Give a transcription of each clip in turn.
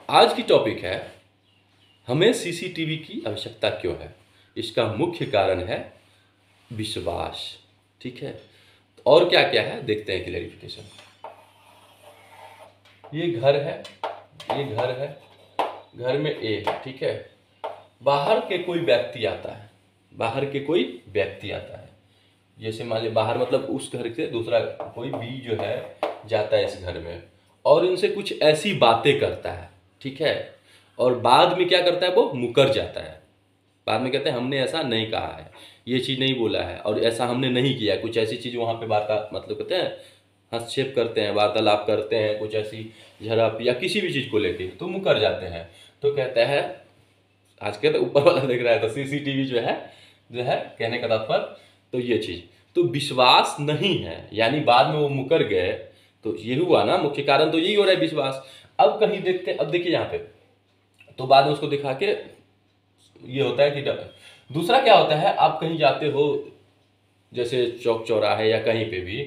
आज की टॉपिक है हमें सीसीटीवी की आवश्यकता क्यों है। इसका मुख्य कारण है विश्वास। ठीक है, और क्या क्या है देखते हैं क्लैरिफिकेशन। ये घर है, ये घर है, घर में ए है। ठीक है, बाहर के कोई व्यक्ति आता है, बाहर के कोई व्यक्ति आता है, जैसे मान लीजिए बाहर मतलब उस घर से दूसरा कोई बी जो है जाता है इस घर में और इनसे कुछ ऐसी बातें करता है। ठीक है, और बाद में क्या करता है, वो मुकर जाता है। बाद में कहते हैं हमने ऐसा नहीं कहा है, ये चीज़ नहीं बोला है और ऐसा हमने नहीं किया। कुछ ऐसी चीज़ वहाँ पे वार्ता मतलब कहते हैं हस्तक्षेप करते हैं, वार्तालाप करते हैं, कुछ ऐसी झड़प या किसी भी चीज़ को लेके तो मुकर जाते हैं। तो कहता है आज के तो ऊपर वाला देख रहा है तो सीसीटीवी जो है कहने का तात्पर्य तो ये चीज़ तो विश्वास नहीं है, यानी बाद में वो मुकर गए तो ये हुआ ना, मुख्य कारण तो यही हो रहा है विश्वास। अब कहीं देखते हैं, अब देखिए यहाँ पे तो बाद में उसको दिखा के ये होता है कि दूसरा क्या होता है, आप कहीं जाते हो जैसे चौक चौराहे या कहीं पे भी,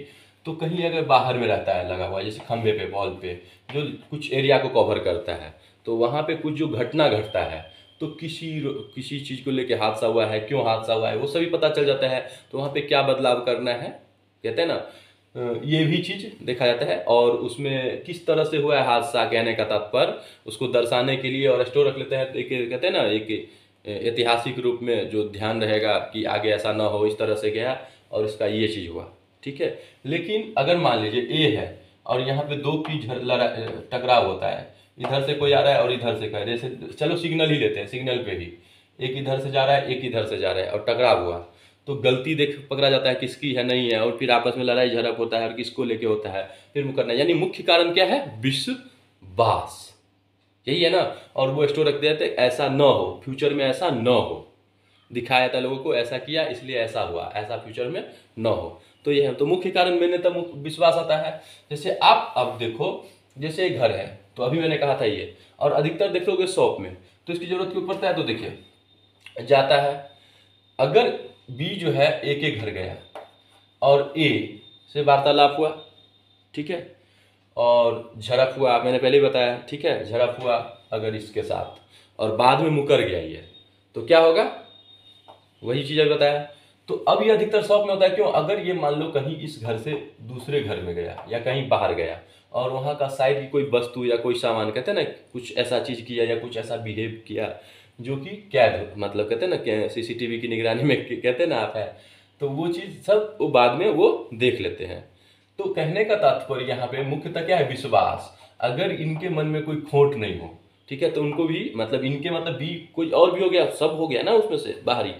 तो कहीं अगर बाहर में रहता है लगा हुआ, जैसे खंबे पे वॉल पे जो कुछ एरिया को कवर करता है, तो वहाँ पे कुछ जो घटना घटता है तो किसी चीज़ को लेके हादसा हुआ है, क्यों हादसा हुआ है वो सभी पता चल जाता है। तो वहाँ पे क्या बदलाव करना है कहते हैं ना, ये भी चीज़ देखा जाता है। और उसमें किस तरह से हुआ है हादसा कहने का तात्पर्य उसको दर्शाने के लिए और स्टोर रख लेते हैं। एक कहते हैं ना एक ऐतिहासिक रूप में जो ध्यान रहेगा कि आगे ऐसा ना हो, इस तरह से गया और इसका ये चीज़ हुआ। ठीक है, लेकिन अगर मान लीजिए ए है और यहाँ पे दो की टकराव होता है, इधर से कोई आ रहा है और इधर से कह जैसे चलो सिग्नल ही लेते हैं, सिग्नल पे ही एक इधर से जा रहा है एक इधर से जा रहा है और टकराव हुआ तो गलती देख पकड़ा जाता है किसकी है नहीं है, और फिर आपस में लड़ाई झड़प होता है और किसको लेके होता है फिर मुकरना। यानी मुख्य कारण क्या है, विश्वास, यही है ना। और वो स्टोर रख देते ऐसा न हो, फ्यूचर में ऐसा न हो, दिखाया जाता है लोगों को ऐसा किया इसलिए ऐसा हुआ, ऐसा फ्यूचर में न हो। तो ये है, तो मुख्य कारण मैंने तो विश्वास आता है। जैसे आप अब देखो जैसे एक घर है तो अभी मैंने कहा था ये, और अधिकतर देख लोगे शॉप में तो इसकी जरूरत क्यों पड़ता है, तो देखिए जाता है अगर बी जो है ए के घर गया और ए से वार्तालाप हुआ, ठीक है, और झड़प हुआ, मैंने पहले ही बताया, ठीक है, झड़प हुआ अगर इसके साथ और बाद में मुकर गया ये, तो क्या होगा, वही चीज़ अभी बताया। तो अब ये अधिकतर शॉप में होता है, क्यों, अगर ये मान लो कहीं इस घर से दूसरे घर में गया या कहीं बाहर गया और वहाँ का साइड की कोई वस्तु या कोई सामान कहते हैं ना कुछ ऐसा चीज़ किया या कुछ ऐसा बिहेव किया जो कि कैद मतलब कहते हैं ना सीसीटीवी की निगरानी में कहते हैं ना आप है, तो वो चीज़ सब वो बाद में वो देख लेते हैं। तो कहने का तात्पर्य यहाँ पे मुख्यतः क्या है, विश्वास। अगर इनके मन में कोई खोट नहीं हो, ठीक है, तो उनको भी मतलब इनके मतलब भी कोई और भी हो गया, सब हो गया ना उसमें से बाहरी।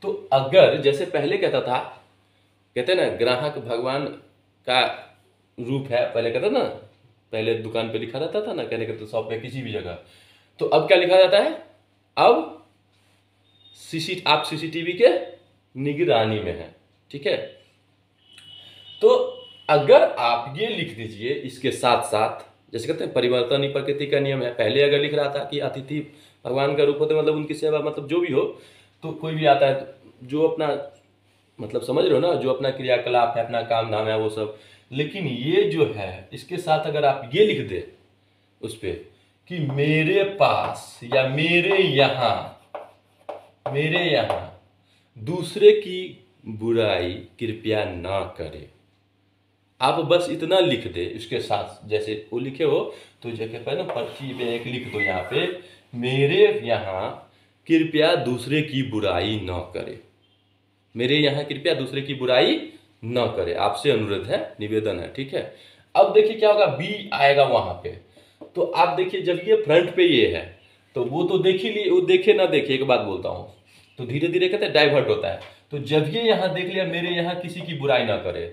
तो अगर जैसे पहले कहता था, कहते ना ग्राहक भगवान का रूप है, पहले कहता ना, पहले दुकान पे लिखा रहता था ना, कहने का तो शॉप पे किसी भी जगह, तो अब क्या लिखा जाता है, अब आप सीसीटीवी के निगरानी में है। ठीक है, तो अगर आप ये लिख दीजिए इसके साथ साथ, जैसे कहते हैं परिवर्तन ही प्रकृति का नियम है, पहले अगर लिख रहा था कि अतिथि भगवान का रूप होते मतलब उनकी सेवा मतलब जो भी हो, तो कोई भी आता है तो जो अपना मतलब समझ रहे हो ना, जो अपना क्रियाकलाप है अपना काम धाम है वो सब, लेकिन ये जो है इसके साथ अगर आप ये लिख दे उस पर कि मेरे पास या मेरे यहाँ दूसरे की बुराई कृपया ना करे, आप बस इतना लिख दे इसके साथ, जैसे वो लिखे हो तो जगह पर ना पर्ची पे एक लिख दो यहाँ पे, मेरे यहाँ कृपया दूसरे की बुराई न करे, मेरे यहाँ कृपया दूसरे की बुराई न करे, आपसे अनुरोध है, निवेदन है। ठीक है, अब देखिए क्या होगा, बी आएगा वहां पे, तो आप देखिए जब ये फ्रंट पे ये है तो वो तो देख ही लिए, वो देखे ना देखे, एक बात बोलता हूँ, तो धीरे धीरे कहते हैं डाइवर्ट होता है। तो जब ये यहाँ देख लिया मेरे यहाँ किसी की बुराई ना करे,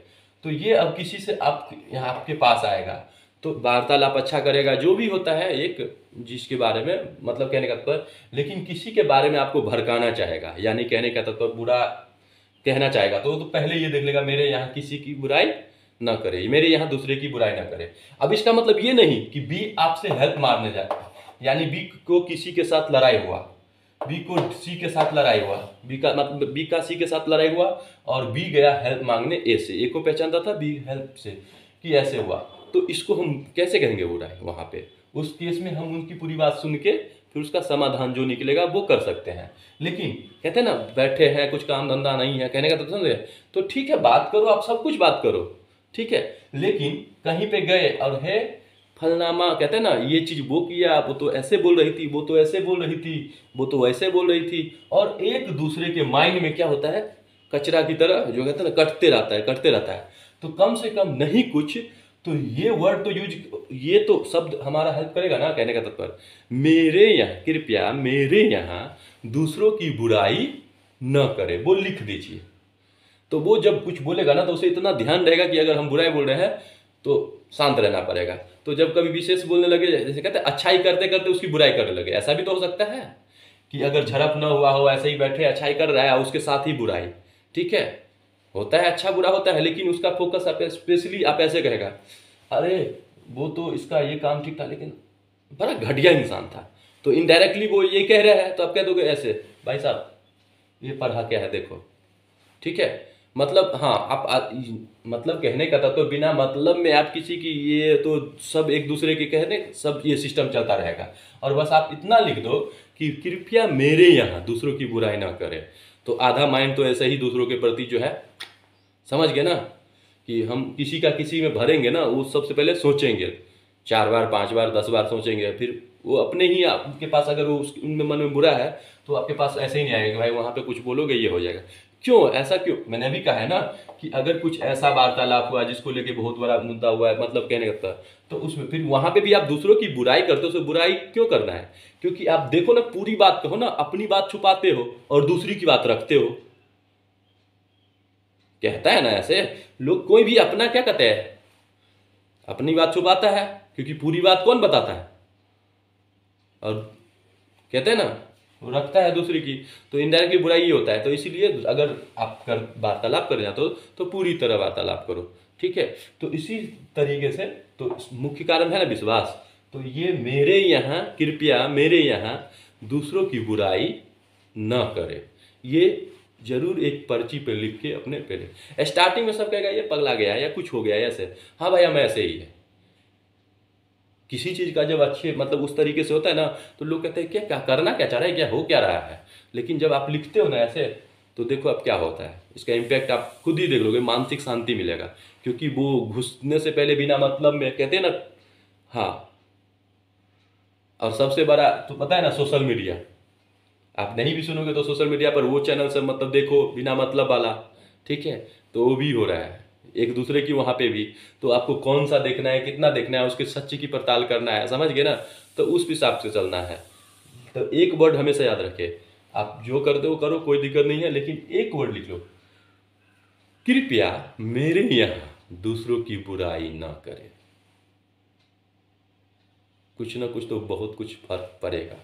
तो ये अब किसी से आप यहाँ आपके पास आएगा तो वार्तालाप अच्छा करेगा, जो भी होता है एक जिसके बारे में मतलब कहने का तत्पर, लेकिन किसी के बारे में आपको भड़काना चाहेगा, यानी कहने का तत्पर बुरा कहना चाहेगा, तो पहले ये देख लेगा मेरे यहाँ किसी की बुराई ना करे, मेरे यहाँ दूसरे की बुराई ना करे। अब इसका मतलब ये नहीं कि बी आपसे हेल्प मारने जाए, यानी बी को किसी के साथ लड़ाई हुआ, बी को सी के साथ लड़ाई हुआ, बी का मतलब बी का सी के साथ लड़ाई हुआ और बी गया हेल्प मांगने ए से, ए को पहचानता था बी हेल्प से कि ऐसे हुआ, तो इसको हम कैसे कहेंगे बुराई वहाँ पे? उस केस में हम उनकी पूरी बात सुन के फिर उसका समाधान जो निकलेगा वो कर सकते हैं। लेकिन कहते हैं ना, बैठे हैं कुछ काम धंधा नहीं है, कहने का तो समझे, तो ठीक है बात करो, आप सब कुछ बात करो, ठीक है। लेकिन कहीं पे गए और है फलनामा, कहते हैं ना ये चीज़ वो किया, वो तो ऐसे बोल रही थी, वो तो ऐसे बोल रही थी, वो तो वैसे बोल रही थी, और एक दूसरे के माइंड में क्या होता है, कचरा की तरह जो कहते हैं ना कटते रहता है, कटते रहता है। तो कम से कम नहीं कुछ तो ये वर्ड तो यूज, ये तो शब्द हमारा हेल्प करेगा ना। कहने का तत्पर, मेरे यहाँ, कृपया मेरे यहाँ दूसरों की बुराई न करे, वो लिख दीजिए। तो वो जब कुछ बोलेगा ना तो उसे इतना ध्यान रहेगा कि अगर हम बुराई बोल रहे हैं तो शांत रहना पड़ेगा। तो जब कभी विशेष बोलने लगे, जैसे कहते हैं अच्छाई करते करते उसकी बुराई करने लगे, ऐसा भी तो हो सकता है कि अगर झड़प ना हुआ हो, ऐसे ही बैठे अच्छाई कर रहा है और उसके साथ ही बुराई, ठीक है, होता है, अच्छा बुरा होता है, लेकिन उसका फोकस आप स्पेशली आप ऐसे कहेगा, अरे वो तो इसका ये काम ठीक था लेकिन बड़ा घटिया इंसान था, तो इनडायरेक्टली वो ये कह रहा है, तो आप कह दोगे ऐसे, भाई साहब ये पढ़ा क्या है देखो, ठीक है। मतलब हाँ, मतलब कहने का था तो बिना मतलब में आप किसी की, ये तो सब एक दूसरे के कहने, सब ये सिस्टम चलता रहेगा। और बस आप इतना लिख दो कि कृपया मेरे यहाँ दूसरों की बुराई ना करें, तो आधा माइंड तो ऐसे ही दूसरों के प्रति जो है, समझ गए ना, कि हम किसी का किसी में भरेंगे ना, वो सबसे पहले सोचेंगे 4 बार 5 बार 10 बार सोचेंगे, फिर वो अपने ही आपके पास, अगर वो उनमें मन में बुरा है तो आपके पास ऐसे ही नहीं आएगा कि भाई वहाँ पे कुछ बोलोगे ये हो जाएगा। क्यों ऐसा क्यों? मैंने अभी कहा है ना कि अगर कुछ ऐसा वार्तालाप हुआ जिसको लेके बहुत बड़ा मुद्दा हुआ है, मतलब कहने का, तो उसमें फिर वहां पे भी आप दूसरों की बुराई करते हो, तो बुराई क्यों करना है? क्योंकि आप देखो ना, पूरी बात कहो ना, अपनी बात छुपाते हो और दूसरी की बात रखते हो। कहता है ना ऐसे लोग, कोई भी अपना क्या कहते हैं, अपनी बात छुपाता है, क्योंकि पूरी बात कौन बताता है, और कहते हैं ना वो रखता है दूसरी की, तो इनडायरेक्टली बुराई ही होता है। तो इसीलिए अगर आप कर वार्तालाप करना चाहते हो तो पूरी तरह वार्तालाप करो, ठीक है। तो इसी तरीके से, तो मुख्य कारण है ना विश्वास। तो ये मेरे यहाँ, कृपया मेरे यहाँ दूसरों की बुराई न करे, ये जरूर एक पर्ची पे लिख के अपने पहले, स्टार्टिंग में सब कहेगा ये पगला गया या कुछ हो गया ऐसे, हाँ भाई हम ऐसे ही है। किसी चीज़ का जब अच्छे मतलब उस तरीके से होता है ना, तो लोग कहते हैं क्या क्या करना क्या चाह रहा है, क्या हो क्या रहा है। लेकिन जब आप लिखते हो ना ऐसे, तो देखो अब क्या होता है, इसका इम्पैक्ट आप खुद ही देख लोगे, मानसिक शांति मिलेगा। क्योंकि वो घुसने से पहले बिना मतलब में, कहते हैं ना, हाँ। और सबसे बड़ा तो पता है ना, सोशल मीडिया, आप नहीं भी सुनोगे तो सोशल मीडिया पर वो चैनल से मतलब देखो बिना मतलब वाला, ठीक है, तो वो भी हो रहा है एक दूसरे की वहाँ पे भी। तो आपको कौन सा देखना है, कितना देखना है, उसके सच्ची की पड़ताल करना है, समझ गए ना। तो उस हिसाब से चलना है। तो एक वर्ड हमेशा याद रखे, आप जो करते हो करो, कोई दिक्कत नहीं है, लेकिन एक वर्ड लिख लो, कृपया मेरे यहाँ दूसरों की बुराई ना करें। कुछ ना कुछ तो बहुत कुछ फर्क पड़ेगा,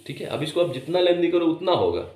ठीक है। अब इसको आप जितना लेंदी करो उतना होगा।